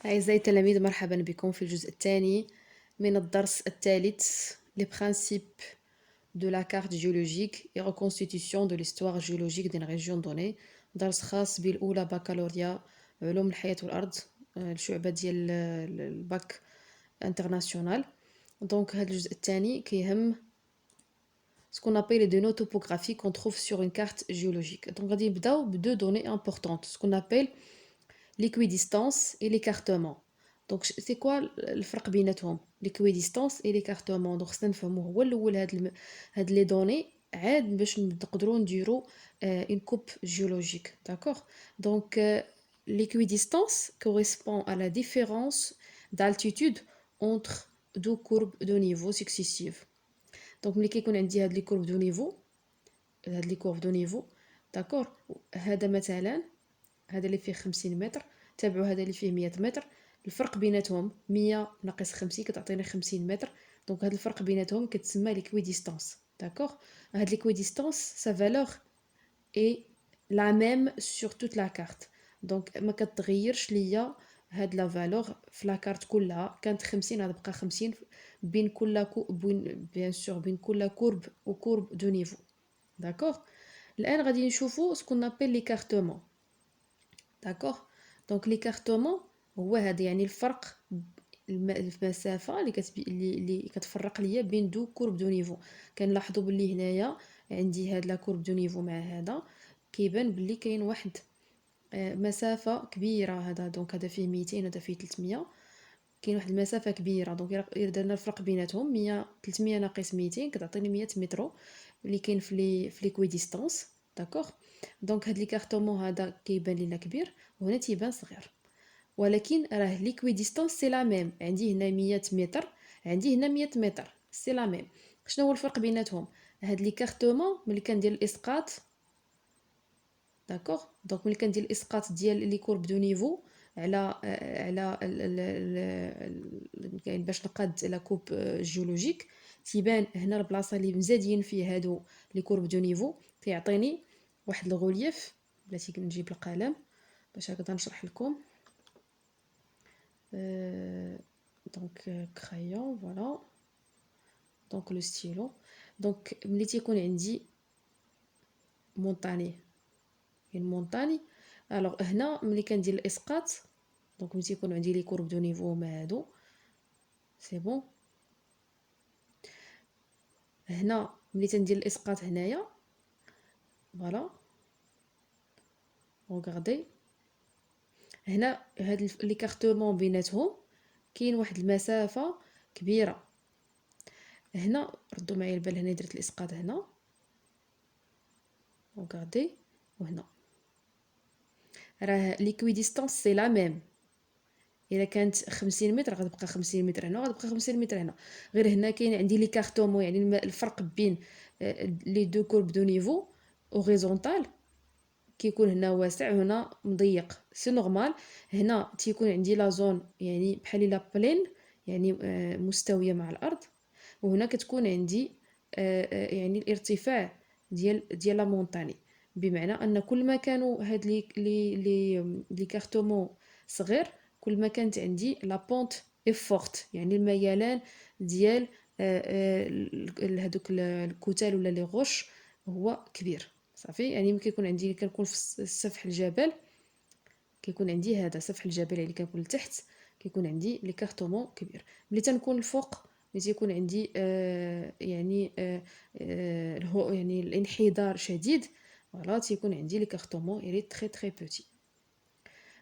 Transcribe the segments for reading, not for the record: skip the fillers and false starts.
أعزائي التلاميذ، مرحبا بكم في الجزء الثاني من الدرس الثالث Les principes de la carte géologique et reconstitution de l'histoire géologique d'une région donnée. درس خاص بالأولى بكالوريا علوم الحياة والأرض، الشعبة ديال الباك انترناسيونال. دونك هذا الجزء الثاني كيهم ce qu'on appelle les données topographiques qu'on trouve sur une carte géologique. Donc غادي نبداو بدو données importantes, ce qu'on appelle l'équidistance et l'écartement. Donc c'est quoi الفرق بيناتهم l'équidistance et l'écartement؟ donc خصنا نفهمو هو الاول هاد لي دوني عاد باش نقدروا نديرو une coupe géologique. D'accord. Donc l'équidistance correspond à la différence d'altitude entre deux courbes de niveau successives. Donc ملي كيكون عندي هاد لي كورب دو نيفو، هاد لي كورب دو نيفو، داكور، هذا مثلا هذا اللي فيه 50 متر تابعوا هذا اللي فيه 100 متر، الفرق بيناتهم 100 ناقص 50 كتعطينا 50 متر. دونك هذا الفرق بيناتهم كتسمى ليكويديستانس. داكوغ. هاد ليكويديستانس سا فالور اي لا ميم سور توت لا كارت. دونك ما كتغيرش ليا هاد لا فالور في لا كارت كلها. كانت 50 غتبقى 50 بين كل بيان سور بين كل كورب و كورب دو نيفو. داكوغ. الان غادي نشوفو سكون ابل ليكارتمون. داكوغ. دونك ليكارتومون هو هذا، يعني الفرق، المسافه اللي كتفرق ليا بين دو كورب دو نيفو. كنلاحظوا باللي هنايا عندي هاد لا كورب دو نيفو مع هذا كيبان باللي كاين واحد مسافه كبيره. هذا دونك هذا فيه 200 هذا فيه 300، كاين واحد المسافه كبيره. دونك الا درنا الفرق بيناتهم 100 300 ناقص 200 كتعطيني 100 متر اللي كاين في ليكويديستانس. داكوغ. دونك هاد ليكارتومون هذا كيبان لينا كبير وهنا تيبان صغير، ولكن راه ليكويديستانس سي لا ميم. عندي هنا 100 متر، عندي هنا 100 متر، سي لا ميم. شنو هو الفرق بيناتهم؟ هاد ليكارتومون ملي كندير الاسقاط، داكوغ، دونك ملي كندير الاسقاط ديال لي كورب دو نيفو على يعني باش نقاد لا كوب جيولوجيك، تيبان هنا البلاصه اللي مزادين فيه هادو لي كورب دو نيفو كيعطيني واحد الغوليف. بلاتي نجيب القلم باش هكذا نشرح لكم. دونك كرايون فوالا، دونك لو ستيلو. دونك ملي تيكون عندي مونطاني، une montagne. alors هنا ملي كندير الاسقاط، دونك ملي تيكون عندي لي كورب دو نيفو مع هادو سي بون. هنا ملي تندير الاسقاط هنايا فوالا، ريغاردي هنا هاد لي كارتومون بيناتهم كاين واحد المسافه كبيره. هنا ردوا معايا البال، هنا درت الاسقاط هنا ريغاردي، وهنا راه ليكويديستانس سي لا ميم. الا كانت 50 متر غتبقى 50 متر هنا وغتبقى 50 متر هنا، غير هنا كاين عندي لي كارتومون، يعني الفرق بين لي دو كورب دو نيفو اوريزونتال كيكون هنا واسع وهنا مضيق، سي نورمال. هنا تيكون عندي لا زون يعني بحال لا بلين، يعني مستويه مع الارض، وهنا كتكون عندي يعني الارتفاع ديال لا مونطاني. بمعنى ان كل ما كانوا هاد لي كارتومون صغير كل ما كانت عندي لا بونت اي فورت، يعني الميلان ديال هادوك الكتل ولا لي غوش هو كبير. صافي، يعني ملي كيكون عندي كنكون في سفح الجبل، كيكون عندي هذا سفح الجبل يعني كنكون لتحت كيكون عندي لي كارتومون كبير. ملي تنكون الفوق ملي تيكون عندي يعني يعني الانحدار شديد، فوالا تيكون عندي لي كارتومون يعني تري تري بوتي.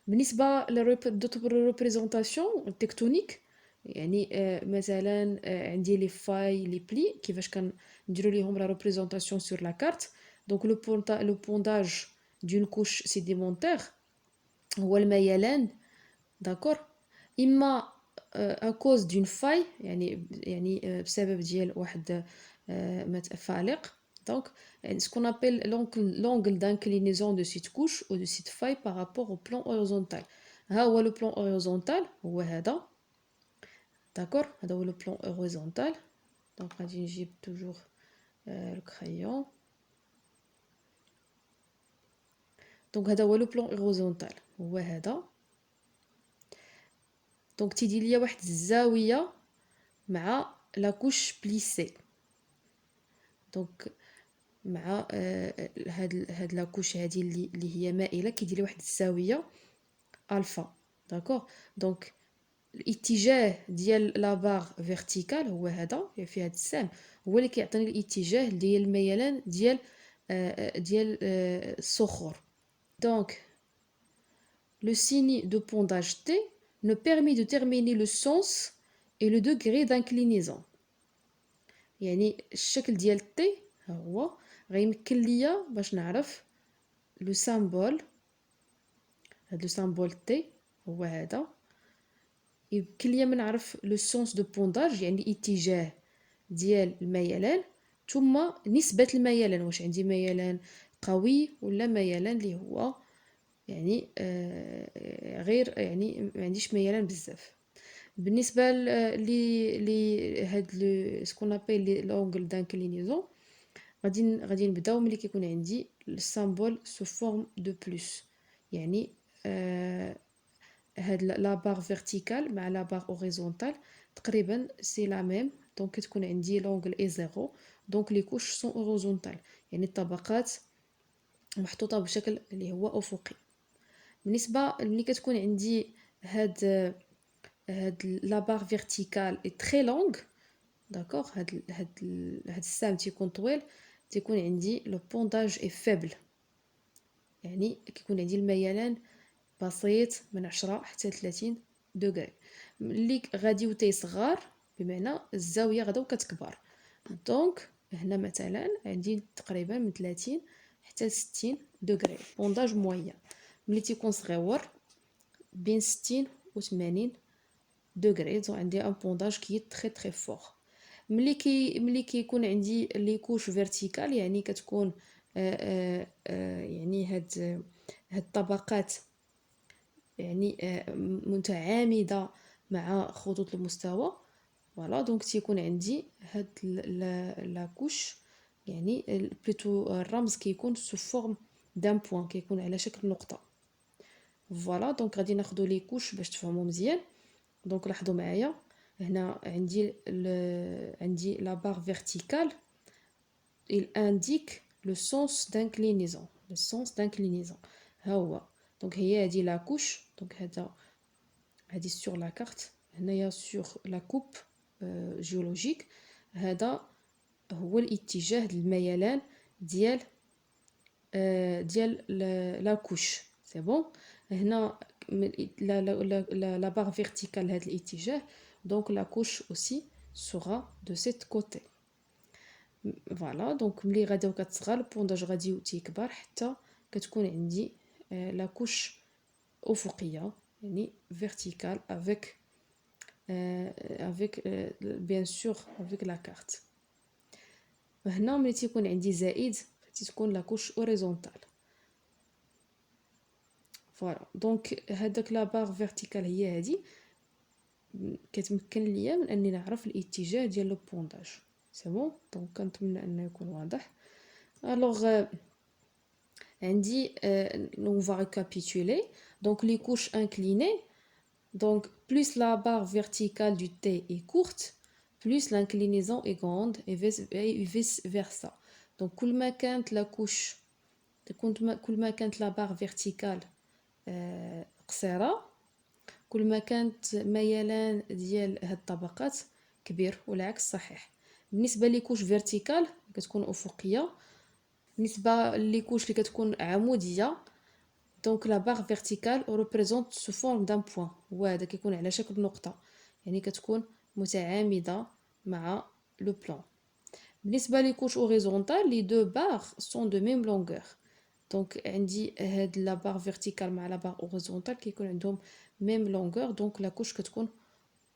بالنسبه للريبريزونطاسيون التكتونيك، يعني مثلا عندي لي فاي لي بلي كيفاش كنديروا ليهم لا ريبريزونطاسيون سور لا كارت. دونك لو بونداج دون كوش سيديمونتير هو الميلان، داكور، اما ا كوز دون فاي، يعني بسبب ديال واحد فالق. دونك ce qu'on appelle l'angle d'inclinaison de cette couche ou de cette faille par rapport au plan horizontal. ها هو لو بلان horizontal هو هذا، داكور، هذا هو لو بلان horizontal. دونك غادي نجيب توجور لو كرايون. دونك هذا هو لو بلان horizontal هو هذا. دونك تيدير ليا واحد الزاويه مع لا كوش بليسي. دونك مع هاد لا كوش هادي اللي هي مائله كيدير لي واحد الزاويه الفا. داكوغ. دونك الاتجاه ديال لا بار فيرتيكال هو هذا في هذا السهم، هو اللي كيعطيني الاتجاه ديال الميلان ديال الصخور. دونك le signe de pondage T nous permet de déterminer le sens et le degré d'inclinaison. يعني الشكل ديال T ها هو غيمكن ليا باش نعرف لو سامبول. هاد لو سامبول T هو هذا، يمكن ليا نعرف لو سونس دو بونداج يعني الاتجاه ديال الميلان ثم نسبة الميلان، واش عندي ميلان قوي ولا ميلان اللي هو يعني غير يعني ما عنديش ميلان بزاف. بالنسبه لي هاد لو سكون ابل لي لونغل دانكلينيزون غادي نبداو ملي كيكون عندي السامبول سو فورم دو بلس، يعني هاد لا بار فيرتيكال مع لا بار اوريزونتال تقريبا سي لا ميم. دونك كتكون عندي لونغل اي زيرو، دونك لي كوش سون اوريزونتال يعني الطبقات محطوطه بشكل اللي هو افقي. بالنسبه ملي كتكون عندي هاد لا بار فيرتيكال اي تري لونغ، داكوغ، هاد السهم تيكون طويل، تيكون عندي لو بونداج اي فيبل، يعني كيكون عندي الميلان بسيط من 10 حتى 30 دوغري. ملي غاديو تيصغار بمعنى الزاويه غداو كتكبر. دونك هنا مثلا عندي تقريبا من 30 حتى 60 دوغري بونداج موين. ملي تيكون صغيور بين 60 و 80 دوغري، دونك عندي ان بونداج كي تري تري فور. ملي كيكون عندي لي كوش فيرتيكال يعني كتكون يعني هاد الطبقات يعني متعامده مع خطوط المستوى. فوالا دونك تيكون عندي هاد لا كوش يعني بلوتو الرمز كيكون سو فورم دان بوين، كيكون على شكل نقطه. فوالا دونك غادي ناخذ لي كوش باش تفهموا مزيان. دونك لاحظوا معايا هنا عندي لا بار فيرتيكال il indique le sens d'inclinaison. le sens d'inclinaison ها هو. دونك هي هذه لا كوش، دونك هذه sur la carte هنايا sur la coupe géologique. هذا هو الاتجاه الميلان ديال لا كوش. سي بون. هنا la barre verticale هذا الاتجاه، donc la couche aussi sera de cette côté. فوالا دونك ملي غاديو كتصغر البونداج غادي تيكبر حتى كتكون عندي لا كوش افقيه يعني verticale avec bien sûr avec la carte. هنا ملي تيكون عندي زائد تتكون لا كوش اوريزونتال. فوالا دونك هذاك لا بار فيرتيكال هي هذه كتمكن ليا من اني نعرف الاتجاه ديال لو بونداج. سي بون. دونك كنتمنى انه يكون واضح. الوغ عندي on va récapituler. donc les couches inclinées, donc plus la barre verticale du T est courte, plus l'inclinaison est grande et vice versa. donc كل ما كانت لا كوش كل ما كانت لا بار فيرتيكال قصيره كل ما كانت ميلان ديال هاد الطبقات كبير، والعكس صحيح. بالنسبه لكوش فيرتيكال كتكون افقيه، بالنسبه لكوش اللي كتكون عموديه دونك لا بار فيرتيكال ريبريزونت سو فورم دان بوين، هو هذا كيكون على شكل نقطه يعني كتكون متعامده مع لو بلان. بالنسبه لكوش اوريزونتال لي دو بار سون دو ميم لونغور. دونك عندي هاد لا بار فيرتيكال مع لا بار اوريزونتال كيكون عندهم ميم لونغور، دونك لا كوش كتكون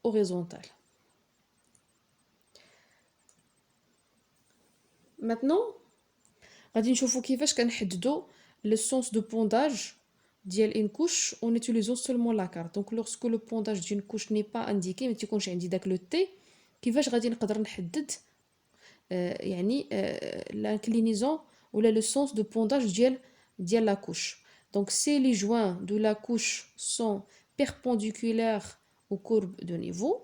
اوريزونتال. maintenant غادي نشوفوا كيفاش كنحددوا لو سونس دو بونداج ديال ان كوش اون utilisant seulement la carte. donc lorsque le pondage d'une couche n'est pas indiqué ما تيكونش عندي داك لو تي، كيفاش غادي نقدر نحدد يعني l'inclinaison ولا لو سونس دو بونداج ديال la couche. donc si les joints de la couche sont perpendiculaires aux courbes de niveau.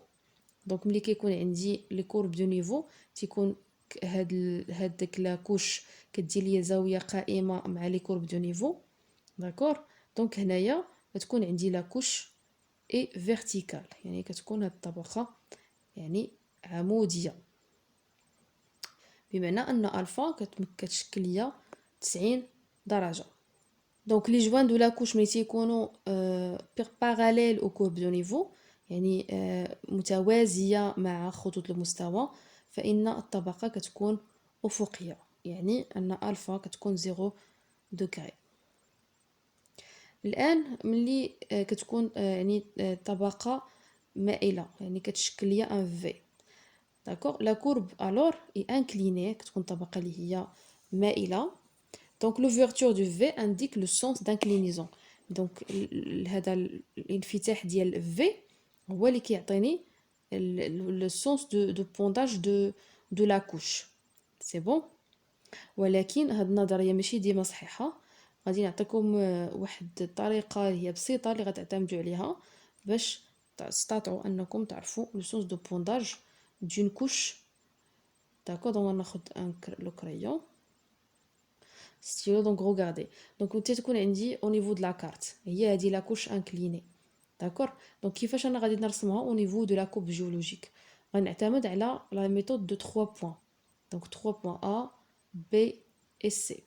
دونك ملي كيكون عندي لي كورب دو نيفو تيكون هاد لا كوش كدير ليا زاويه قائمه مع لي كورب دو نيفو. داكور دونك هنايا كتكون عندي لا كوش اي فيرتيكال، يعني كتكون هاد الطبقه يعني عموديه، بمعنى ان الفا كتشكل ليا 90 درجه. دونك لي جوان دو لا كوش ملي تيكونوا باراليل او كورب دو نيفو، يعني متوازيه مع خطوط المستوى، فان الطبقه كتكون افقيه، يعني ان الفا كتكون 0 دوغري. الان ملي كتكون يعني طبقه مائله، يعني كتشكل ليا ان في. داكور لا كورب الور اي انكليني، كتكون طبقه اللي هي مائله. دونك لوفرتور دو في انديك لو سونس دانكلينيزون. دونك هذا الانفتاح ديال في هو اللي كيعطيني لو سونس دو بونداج دو لا كوش. سي بون. ولكن هاد النظريه ماشي ديما صحيحه. غادي نعطيكم واحد الطريقه اللي هي بسيطه اللي غتعتمدوا عليها باش تستطيعوا انكم تعرفوا لو سونس دو بونداج دون كوش. داكور دونك ناخذ لو كريون ستيلو. دونك regardez دونك تكون عندي او نيفو د لا كارت هي هذه لا كوش انكليني. داكور دونك كيفاش انا غادي نرسمها او نيفو دو لا كوب جيولوجيك؟ غنعتمد على لا ميثود دو 3 بوين. دونك 3 بوين ا بي اي سي.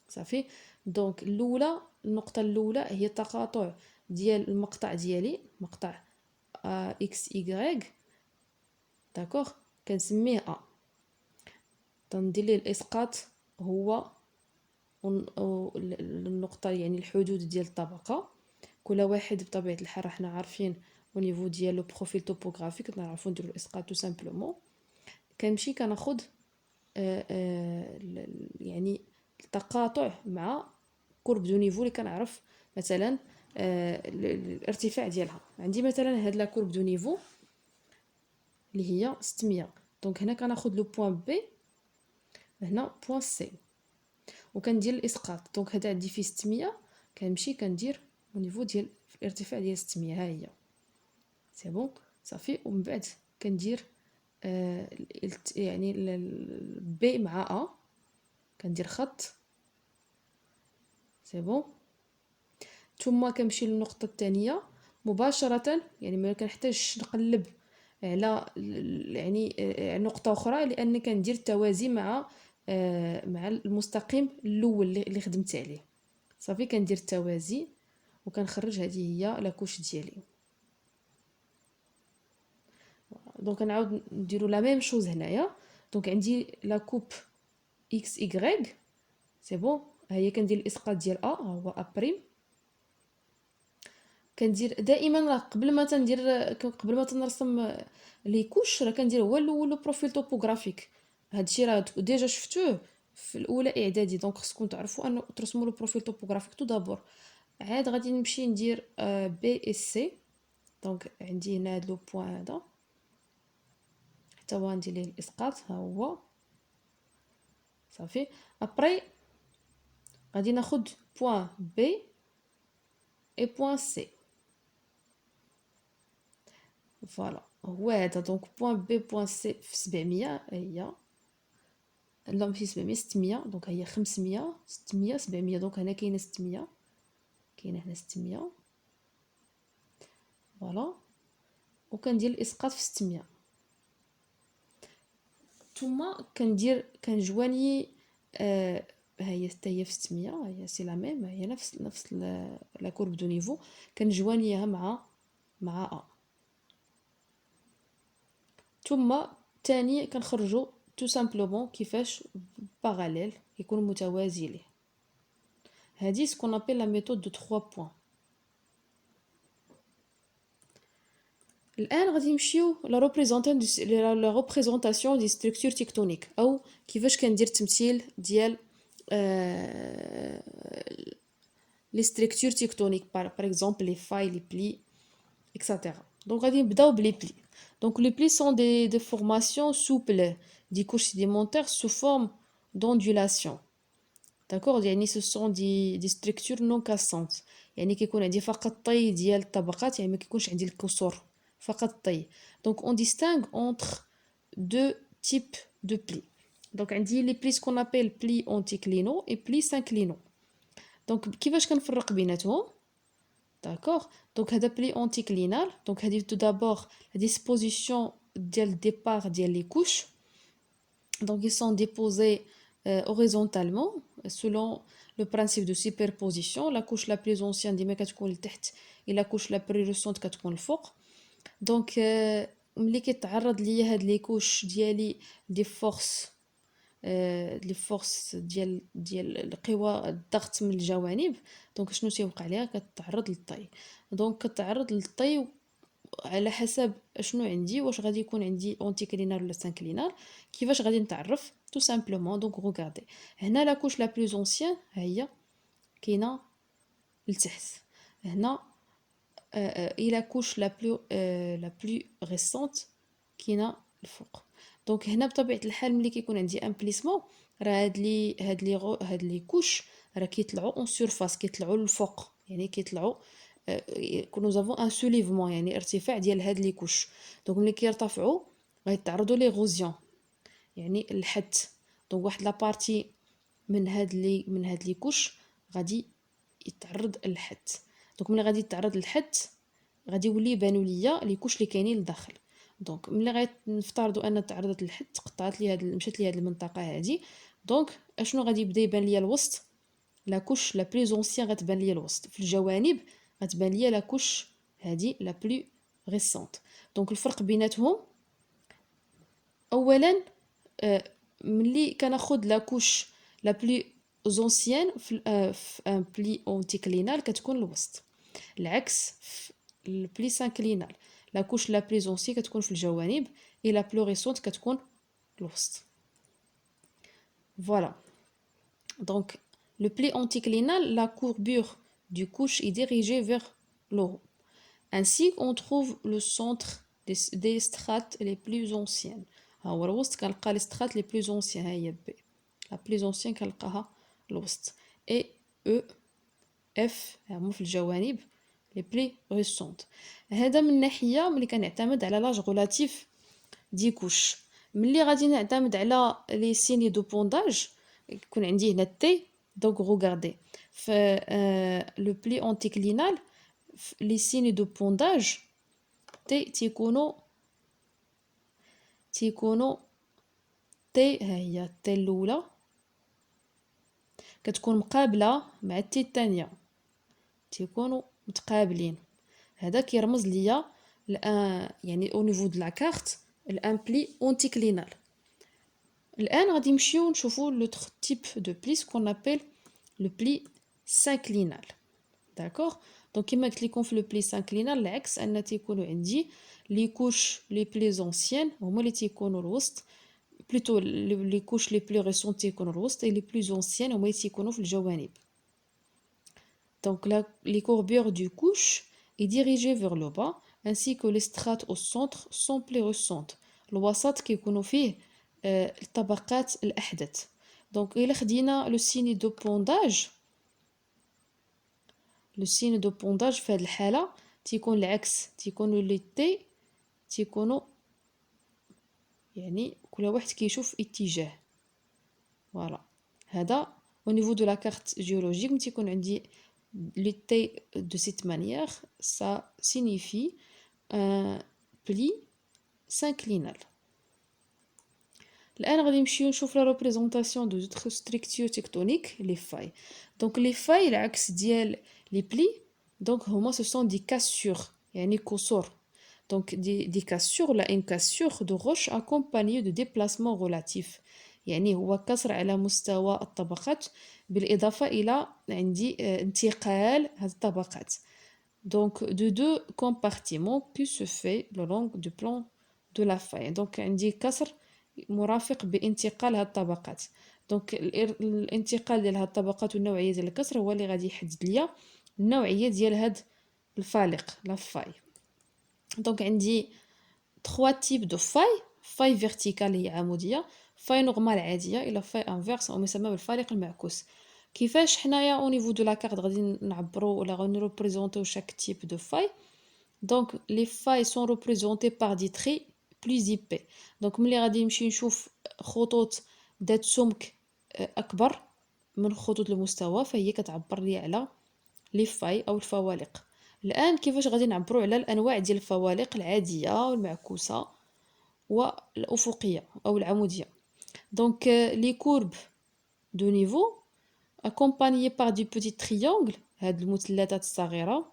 صافي. دونك الاولى، النقطه الاولى هي التقاطع ديال المقطع ديالي، مقطع اكس اي. داكور كنسميه ا. تندير ليه الاسقاط هو النقطه، يعني الحدود ديال الطبقه. كل واحد بطبيعه الحال حنا عارفين او نيفو ديال لو بروفيل توبوغرافيك نعرفوا نديروا الاسقاط تو سامبلومون. كنمشي كناخذ يعني التقاطع مع كورب دو نيفو اللي كنعرف مثلا الارتفاع ديالها. عندي مثلا هاد لا كورب دو نيفو اللي هي 600. دونك هنا كناخذ لو بوين بي، هنا بوين سي، وكندير الاسقاط. دونك هذا عندي فيه 600، كنمشي كندير او نيفو ديال الارتفاع ديال 600 ها هي. سي بون صافي. ومن بعد كندير يعني بي مع ا، كندير خط. سي بون. ثم كنمشي للنقطه الثانيه مباشره، يعني ما كنحتاجش نقلب على يعني نقطه اخرى، لان كندير التوازي مع المستقيم الاول اللي خدمت عليه. صافي كندير التوازي وكنخرج هذه هي لا كوش ديالي. دونك نعاود نديرو لا ميم شوز هنايا. دونك عندي لا كوب اكس اي. سي بون. ها هي كندير الاسقاط ديال ا، هو ا بريم. كندير دائما راه قبل ما تنرسم لي كوش راه كندير هو الاول لو بروفيل توبوغرافيك. هادشي راه ديجا شفتوه في الاولى اعدادي. دونك خصكم تعرفوا انه ترسموا لو بروفيل توبوغرافيك تو دابور. عاد غادي نمشي ندير بي اس سي. دونك عندي هنا هاد لو بوين هذا حتى هو ندير ليه الاسقاط، ها هو. صافي. ابري غادي ناخد بوين بي اي بوين سي. فوالا هو هذا. دونك بوين بي بوين سي في 700 هي، لا ماشي 700، 600. دونك هي 500 600 700. دونك هنا كاينه 600، كاينه هنا 600. فوالا. وكندير الاسقاط في 600. ثم كنجواني ها هي حتى هي في 600. ها هي سي لا ميم، هي نفس لا كورب دو نيفو. كنجوانيها مع ا. ثم ثاني كنخرجوا تو سامبلومون كيفاش باراليل يكونوا متوازي ليه. هذه سكون ابل لا ميثود دو 3 بوين. الان غادي نمشيو لا ريبريزونطاسيون دي ستركتور تيكتونيك، او كيفاش كندير التمثيل ديال لي ستركتور تيكتونيك par exemple les failles, les plis, etc. Donc غادي نبداو بلي بلي. Donc les plis sont des formations souples des couches sédimentaires sous forme d'ondulation. D'accord. يعني ce sont des structures non cassantes. يعني كيكون عندي فقط طي ديال الطبقات، يعني ما كيكونش عندي الكسور فقط طي. Donc on distingue entre deux types de plis. Donc عندي les plis qu'on appelle plis anticlinaux et plis synclinaux. Donc كيفاش كنفرق بيناتهم؟ D'accord. Donc هذا pli anticlinal. Donc هذه tout d'abord la disposition ديال départ ديال les couches. Donc ils sont déposés horizontalement selon le principe de superposition. La couche la plus ancienne ديما كتكون لتحت et la couche la plus récente كتكون الفوق. Donc ملي كيتعرض ليا هاد لي كوش ديالي دي فورس لي فورس ديال القوى الضغط من الجوانب، دونك شنو تيوقع ليها؟ كتعرض للطي. دونك كتعرض للطي على حسب شنو عندي، واش غادي يكون عندي اونتيكلينال ولا سانكلينال. كيفاش غادي نتعرف؟ تو سامبلومون دونك غوغاردي هنا لا كوش لا بلوز اونسيان ها هي كاينه لتحت، هنا et la couche la plus récente كاينه الفوق. دونك هنا بطبيعه الحال ملي كيكون عندي ان بليسمون راه هاد لي كوش راه كيطلعوا اون سورفاس، كيطلعوا للفوق، يعني كيطلعوا nous avons un soulèvement يعني ارتفاع ديال هاد لي كوش. دونك ملي كيرتفعوا غيتعرضوا ليغوزيون يعني الحت. دونك واحد لا بارتي من هاد لي كوش غادي يتعرض للحت. دونك ملي غادي يتعرض للحت غادي يولي يبانوا ليا لي كوش اللي كاينين لداخل. دونك ملي غنفترضوا ان تعرضت للحت، قطعت لي مشات لي هاد المنطقه هادي، دونك اشنو غادي يبدا يبان ليا الوسط؟ لا كوش لا بلوز اونسيان غتبان ليا الوسط. في الجوانب غتبان ليا لا كوش هادي لا بلو ريسونت. دونك الفرق بيناتهم اولا ملي كناخذ لا كوش لا بلو زونسيان في ان بلي اونتيكلينال كتكون الوسط، العكس في البلي سانكلينال لا كوش لا بلي زونسي كتكون في الجوانب اي لا بلو ريسونت كتكون الوسط. فوالا. دونك le pli anticlinal, la courbure du couche est dirigée vers le haut. Ainsi, on trouve le centre des strates les plus anciennes. هو الوسط كنلقى les strates les plus anciennes. ها هي B. La plus ancienne كنلقاها الوسط. Et E, F هما في الجوانب les plus récentes. هذا من ناحية ملي كنعتمد على لاج غولاتيف دي كوش. ملي غادي نعتمد على لي سيني دو بونداج يكون عندي هنا تي. دونك غوغاردي في لو بلي اونتيكلينال لي سيني دو بونداج تي تيكونو تي. ها هي تي الاولى كتكون مقابله مع التي الثانيه، تيكونوا متقابلين. هذا كيرمز ليا يعني او نيفو د لا كارت الان بلي اونتيكلينال. الان غادي نمشيو نشوفوا لوتر تيب دو بلي كون ابل لو بلي سانكلينال. داكوغ. دونك كيما قلت لكم في لو بلي سانكلينال العكس، ان تيكونوا عندي لي كوش لي بلي زونسيان هما اللي تيكونوا الوسط، بلوتو لي كوش لي بلي ريسون تيكونوا الوسط، اي لي بلي زونسيان هما اللي تيكونوا في الجوانب. دونك les courbures du couche est dirigée vers le bas ainsi que les strates au centre sont plus récentes. الوسط كيكونوا فيه الطبقات الأحدث. دونك إلا خدينا لو سيني دو بونداج، لو سيني دو بونداج في هذه الحالة تيكون العكس، تيكونوا لي تي تيكونوا يعني كل واحد كيشوف اتجاه. فوالا. هذا au niveau de la carte géologique ملي تيكون عندي le T de cette manière, ça signifie un pli synclinal. الآن غادي نمشيو نشوف la représentation de d'autres structures tectoniques, les failles. Donc les failles العكس ديال les plis, donc هما ce sont des cassures يعني كسور. Donc des cassures là, une cassure de roche accompagnée de déplacements relatifs. يعني هو كسر على مستوى الطبقات بالإضافة إلى عندي انتقال هذه الطبقات. Donc de deux compartiments qui se fait le long du plan de la faille. Donc عندي كسر مرافق بانتقال هذه الطبقات. دونك الانتقال ديال هذه الطبقات والنوعيه ديال الكسر هو اللي غادي يحدد ليا النوعيه ديال هذا الفالق لا فاي. دونك عندي 3 تيب دو فاي فيرتيكال هي عموديه، فاي نورمال عاديه، الى فاي انفيرس او يسمى بالفالق المعكوس. كيفاش حنايا او نيفو دو لا كارت غادي نعبروا ولا غنريبريزونطيو شاك تيب دو فاي؟ Donc les failles sont représentées par des traits plus épais. Donc ملي غادي نمشي نشوف خطوط ذات سمك أكبر من خطوط المستوى فهي كتعبر لي على لي فاي أو الفوالق. الآن كيفاش غادي نعبروا على الأنواع ديال الفوالق العادية والمعكوسة والأفقية أو العمودية. Donc les courbes de niveau accompagnées par des petits triangles هاد المثلثات الصغيرة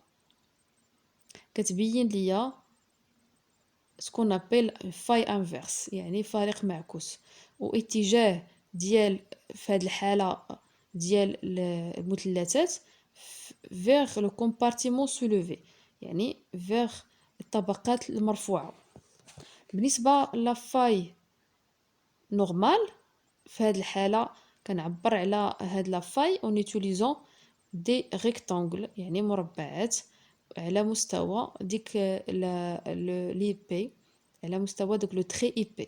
كتبين ليا ce qu'on appelle faille inverse يعني فارق معكوس واتجاه ديال في هذه الحالة ديال المثلثات vers le compartiment soulevé يعني vers الطبقات المرفوعة. بالنسبة لا فاي نورمال في هذه الحالة كنعبر على هاد لا فاي en utilisant des rectangles يعني مربعات على مستوى ديك لي بي على مستوى داك لو تري اي بي.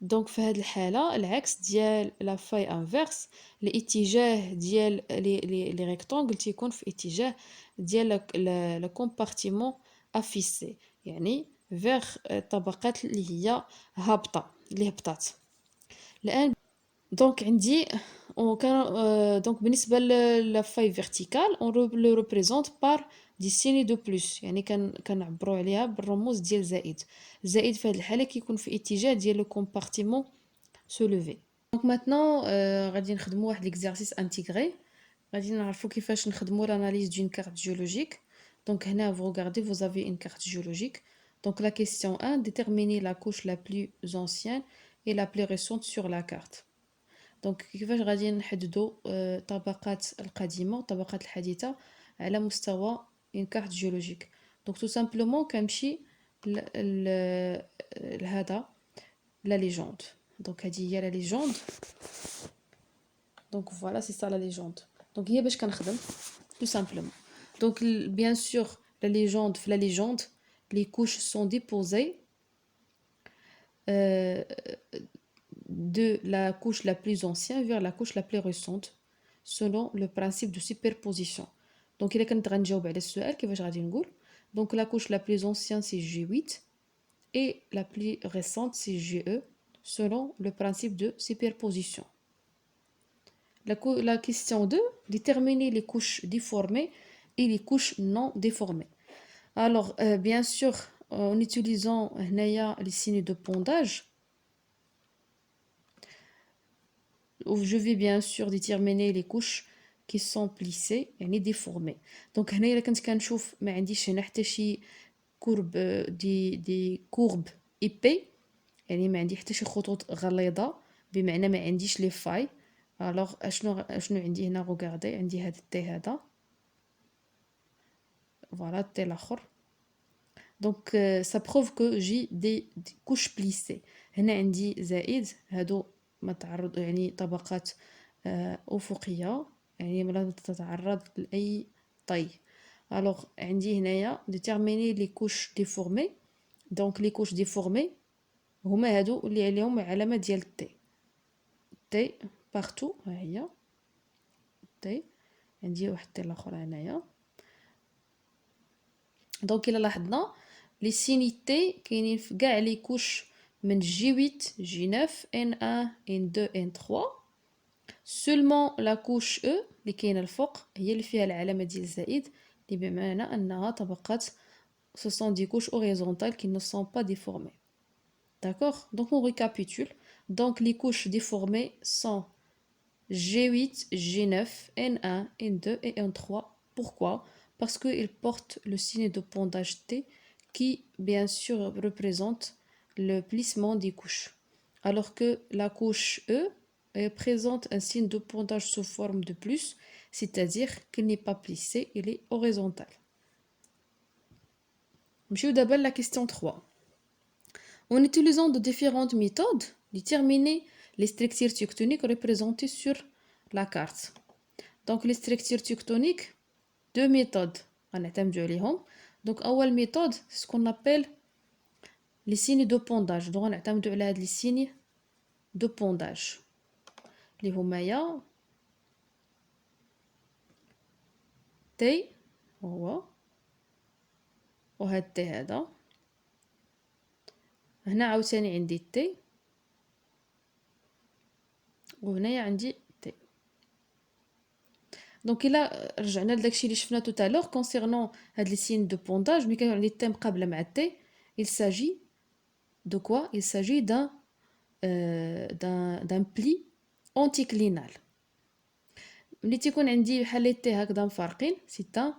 دونك في هذه الحاله العكس ديال لا فاي انفيرس الاتجاه ديال لي ريكتانغل تيكون في اتجاه ديال لا كومبارتيمون افيسي يعني فيغ الطبقات اللي هي هابطه اللي هبطات. الان دونك عندي دونك بالنسبه لا فاي فيرتيكال اون لو ريبريزونت بار دي سيني دو بلس يعني كنعبروا عليها بالرموز ديال زائد. زائد في هذه الحاله كيكون في اتجاه ديال لو كومبارتيمون سوليفي. دونك ماتنون غادي نخدموا واحد ليكزارسيس انتيغري غادي نعرفوا كيفاش نخدموا l'analyse d'une carte géologique. Donc هنا vous regardez vous avez une carte géologique. Donc la question 1 déterminer la couche la plus ancienne et la plus récente sur la carte. دونك كيفاش غادي نحددوا الطبقات القديمه والطبقات الحديثه على مستوى une carte géologique. دونك tout simplement كنمشي لهذا لا ليجوند. دونك هذه هي لا ليجوند. دونك فوالا سي سا لا ليجوند. دونك هي باش كنخدم tout simplement. Donc bien sûr la légende في la légende les couches sont déposées de la couche la plus ancienne vers la couche la plus récente selon le principe de superposition. Donc إلا كنت غنجاوب على السؤال كيفاش غادي نقول donc la couche la plus ancienne c'est G8 et la plus récente c'est GE selon le principe de superposition. La question 2 déterminer les couches déformées et les couches non déformées. Alors bien sûr en utilisant هنايا les signes de pondage je vais bien sûr déterminer les couches qui sont plissées يعني déformées. donc هنا الا كنت كنشوف ما عنديش هنا حتى شي كورب دي كورب ايبي يعني ما عندي حتى شي خطوط غليظه بمعنى ما عنديش لي فاي. الوغ اشنو عندي هنا غوغاردي عندي هذا التي هذا فوالا التي الاخر. donc ça prouve que j'ai des couches plissées. هنا عندي زائد هادو ما تعرض يعني طبقات افقيه يعني لا تتعرض لاي طي. الوغ عندي هنايا ديتيرميني لي كوش ديفورمي. دونك لي كوش ديفورمي هما هادو اللي عليهم علامه ديال تي بارتو. ها هي تي عندي واحد تي الاخر هنايا. دونك الا لاحظنا لي سينيتي كاينين في كاع لي كوش من J8 J9 N1 N2 N3 seulement la couche E اللي كاينه الفوق هي اللي فيها العلامه ديال زائد اللي بمعنى انها طبقات ce sont des couches horizontales qui ne sont pas déformées. D'accord, donc on récapitule. Donc les couches déformées sont G8 G9 N1 N2 et N3. Pourquoi? Parce qu'ils portent le signe de pondage T qui bien sûr représente le plissement des couches, alors que la couche E présente un signe de pondage sous forme de plus, c'est-à-dire qu'il n'est pas plissé, il est horizontal. Monsieur d'abord la question 3. En utilisant de différentes méthodes, déterminer les structures tectoniques représentées sur la carte. Donc les structures tectoniques, deux méthodes غنعتمدوا عليهم. Donc اول méthode c'est ce qu'on appelle les signes de pondage. Donc غنعتمدوا على هاد les signes de pondage اللي هما يا تي هو وهاد تي هذا. هنا عاوتاني عندي تي، وهنايا عندي تي. دونك الا رجعنا لداكشي اللي شفنا تو تالور كونسيرنون هاد لي سين دو بونداج، ملي كانوا عندي تي مقابله مع تي، il s'agit de quoi? Il s'agit d'un pli anticlinal. ملي تيكون عندي بحال تي هكذا مفارقين سي ان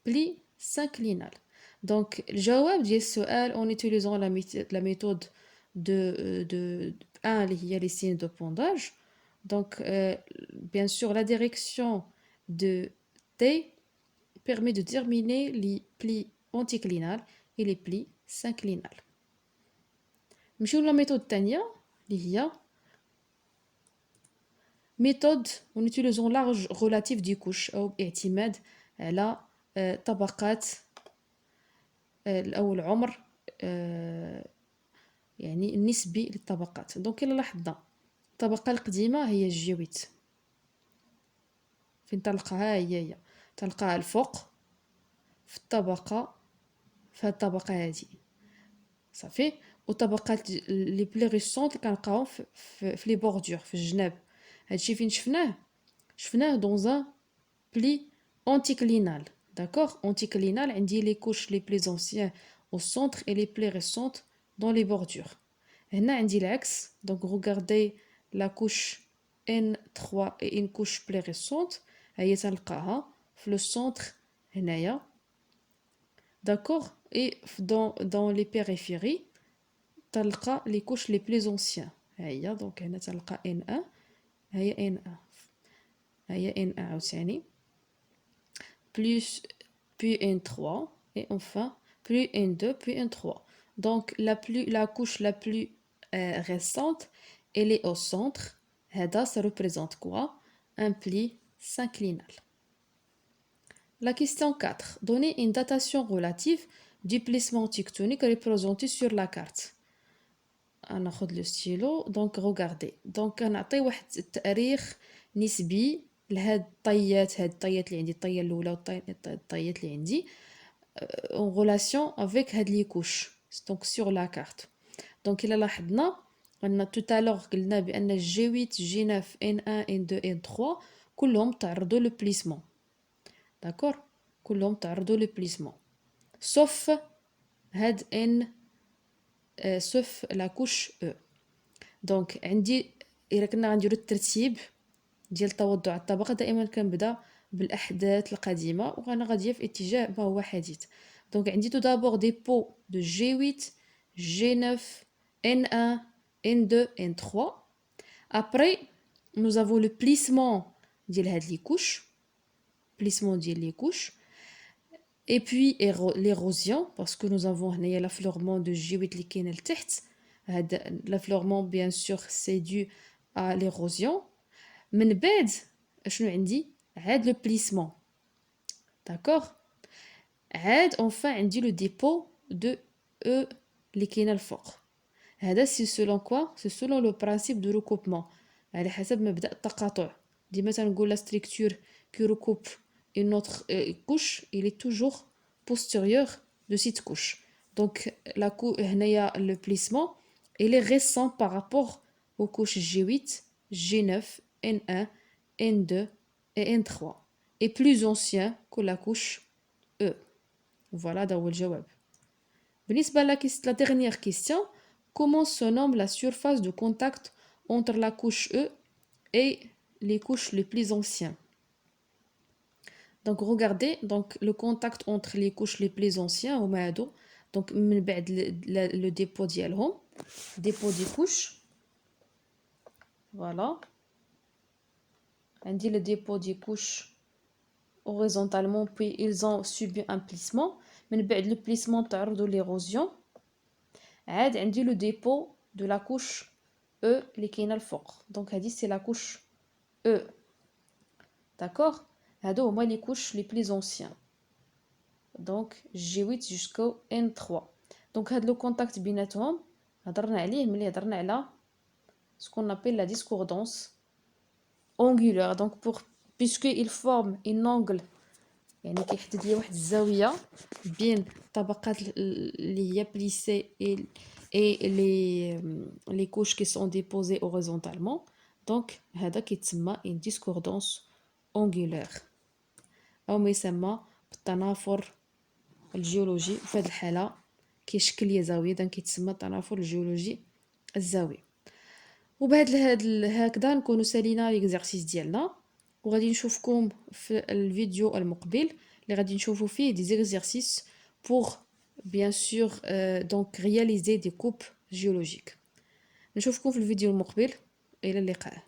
بلي سانكلينال. دونك الجواب ديال السؤال اون utilisant la méthode de 1 اللي هي les signes de pondage. Donc bien sûr la direction de T permet de déterminer les plis anticlinales et les plis synclinales. نمشيو لا méthode الثانيه اللي هي méthode en utilisant l'âge relatif du couche أو باعتماد على طبقات أو العمر يعني النسبي للطبقات. دونك إلا لاحظنا الطبقة القديمة هي الجيويت، فين تلقاها هي تلقاها الفوق في الطبقة، في هاد الطبقة هادي صافي. وطبقات لي بلي ريسونت كنلقاوهم في لي بوردور في الجناب. هادشي فين شفناه دون ان بلي anticlinal. D'accord? Anticlinal, on dit les couches les plus anciennes au centre et les plus récentes dans les bordures. Là, on dit l'axe. Donc, regardez la couche N3 et une couche plus récente. هي تلقاها في le centre هنايا. D'accord? Et dans les périphéries, تلقى les couches les plus anciennes. هي donc هنا تلقى N1. هي N1. هي N1 عاوتاني. Plus, puis N3, et enfin, puis N2, puis N3. Donc, la couche la plus récente, elle est au centre. Ça représente quoi? Un pli synclinal. La question 4. Donnez une datation relative du plissement tectonique représenté sur la carte. On a le stylo. Donc, regardez. Donc, on a واحد التاريخ نسبي لهاد الطيات، هاد الطيات اللي عندي، الطيه الاولى والطيات اللي عندي en relation avec هاد لي كوش donc sur la carte. donc الا لاحظنا ان tout à l'heure قلنا بان G8 G9 N1 N2 N3 كلهم تعرضوا لو بليسمون. داكور كلهم تعرضوا لو بليسمون sauf هاد N sauf la couche E. donc عندي الا كنا غنديرو الترتيب ديال توضع الطبقة دائما كنبدا بالاحداث القديمه وانا غاديه في اتجاه ما هو حديث. دونك عندي tout d'abord des pots de G8 G9 N1 N2 N3. après nous avons le plissement ديال هاد لي كوش، plissement ديال لي كوش. et puis l'érosion parce que nous avons هنايا l'affleurement de G8 اللي كاين لتحت. هاد l'affleurement bien sûr c'est dû à l'érosion. من بعد شنو عندي؟ عاد لو بليسمون. داكوغ عاد اونفا عندي لو ديبو دو او اللي كاينه الفوق. هذا سي سولون كوا؟ سي سولون لو برانسيب دو ريكوبمون، على حسب مبدا التقاطع. ديما تنقول لا ستركتور كي ريكوب اون اوتر كوش il est toujours postérieur de cette couche. donc la هنايا لو بليسمون il est récent par rapport aux couches G8 G9 N1 N2 et N3 et plus ancien que la couche E. Voilà ده هو الجواب. بالنسبة la dernière question, comment se nomme la surface de contact entre la couche E et les couches les plus anciennes? donc regardez, donc le contact entre les couches les plus anciennes هما هادو. donc من بعد le dépôt ديالهم dépôt des couches. voilà عندي le dépôt des couches horizontalement puis ils ont subi un plissement. من بعد le plissement تعرضوا l'érosion. عاد عندي le dépôt de la couche E اللي كاينه الفوق. donc هذه c'est la couche E. d'accord هادو هما les couches les plus anciens donc G8 jusqu'au N3. donc هاد le contact بيناتهم هضرنا عليه ملي هضرنا على ce qu'on appelle la discordance angulaire. donc puisque ils forment un angle يعني كيحدد لي واحد الزاويه بين الطبقات اللي هي بليسي et les couches qui sont déposées horizontalement. دونك هذا كيتسمى une discordance angulaire او ما يسمى بالتنافر الجيولوجي. في هذه الحاله كيشكل لي زاويه، اذا كيتسمى التنافر الجيولوجي الزاوي. وبهذا هكذا نكونوا سالينا ليكزارسيس ديالنا، وغادي نشوفكم في الفيديو المقبل اللي غادي نشوفوا فيه دي زيكزارسيس pour bien sûr donc réaliser des coupes géologiques. نشوفكم في الفيديو المقبل، الى اللقاء.